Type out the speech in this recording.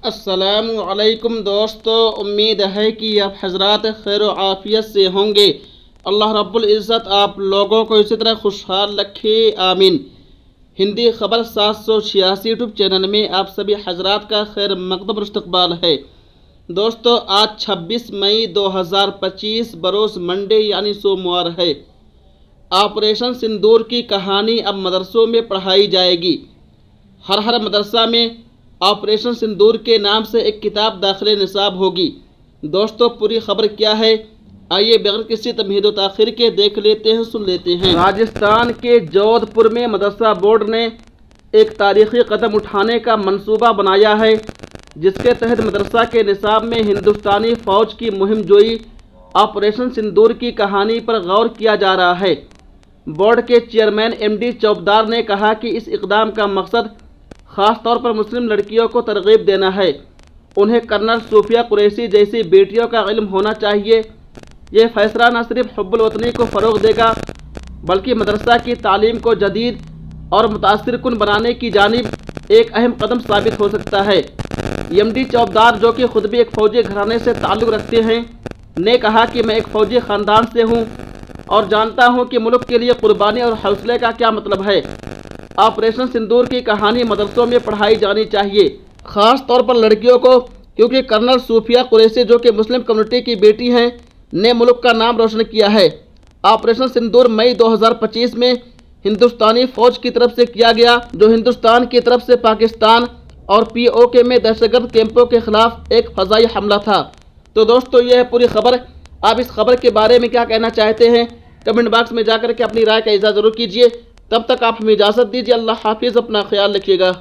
السلام علیکم دوستو، امید ہے کہ آپ حضرات خیر و عافیت سے ہوں گے۔ اللہ رب العزت آپ لوگوں کو اسی طرح خوشحال رکھے، آمین۔ ہندی خبر 786 یوٹیوب چینل میں آپ سبھی حضرات کا خیر مقدم اور استقبال ہے۔ دوستو، آج 26 مئی 2025 بروز منڈے یعنی سوموار ہے۔ آپریشن سندور کی کہانی اب مدرسوں میں پڑھائی جائے گی۔ ہر مدرسہ میں آپریشن سندور کے نام سے ایک کتاب داخل نصاب ہوگی۔ دوستو، پوری خبر کیا ہے، آئیے بغیر کسی تمہید و تاخیر کے دیکھ لیتے ہیں، سن لیتے ہیں۔ راجستھان کے جودھ پور میں مدرسہ بورڈ نے ایک تاریخی قدم اٹھانے کا منصوبہ بنایا ہے، جس کے تحت مدرسہ کے نصاب میں ہندوستانی فوج کی مہم جوئی آپریشن سندور کی کہانی پر غور کیا جا رہا ہے۔ بورڈ کے چیئرمین ایم ڈی چوپدار نے کہا کہ اس اقدام کا مقصد خاص طور پر مسلم لڑکیوں کو ترغیب دینا ہے۔ انہیں کرنل صوفیہ قریشی جیسی بیٹیوں کا علم ہونا چاہیے۔ یہ فیصلہ نہ صرف حب الوطنی کو فروغ دے گا بلکہ مدرسہ کی تعلیم کو جدید اور متاثر کن بنانے کی جانب ایک اہم قدم ثابت ہو سکتا ہے۔ ایم ڈی چوپدار، جو کہ خود بھی ایک فوجی گھرانے سے تعلق رکھتے ہیں، نے کہا کہ میں ایک فوجی خاندان سے ہوں اور جانتا ہوں کہ ملک کے لیے قربانی اور حوصلے کا کیا مطلب ہے۔ آپریشن سندور کی کہانی مدرسوں میں پڑھائی جانی چاہیے، خاص طور پر لڑکیوں کو، کیونکہ کرنل صوفیہ قریشی، جو کہ مسلم کمیونٹی کی بیٹی ہیں، نے ملک کا نام روشن کیا ہے۔ آپریشن سندور مئی 2025 میں ہندوستانی فوج کی طرف سے کیا گیا، جو ہندوستان کی طرف سے پاکستان اور POK میں دہشت گرد کیمپوں کے خلاف ایک فضائی حملہ تھا۔ تو دوستو، یہ ہے پوری خبر۔ آپ اس خبر کے بارے میں کیا کہنا چاہتے ہیں؟ کمنٹ باکس میں جا کر کے اپنی رائے کا اظہار ضرور کیجیے۔ تب تک آپ ہمیں اجازت دیجیے۔ اللہ حافظ، اپنا خیال رکھیے گا۔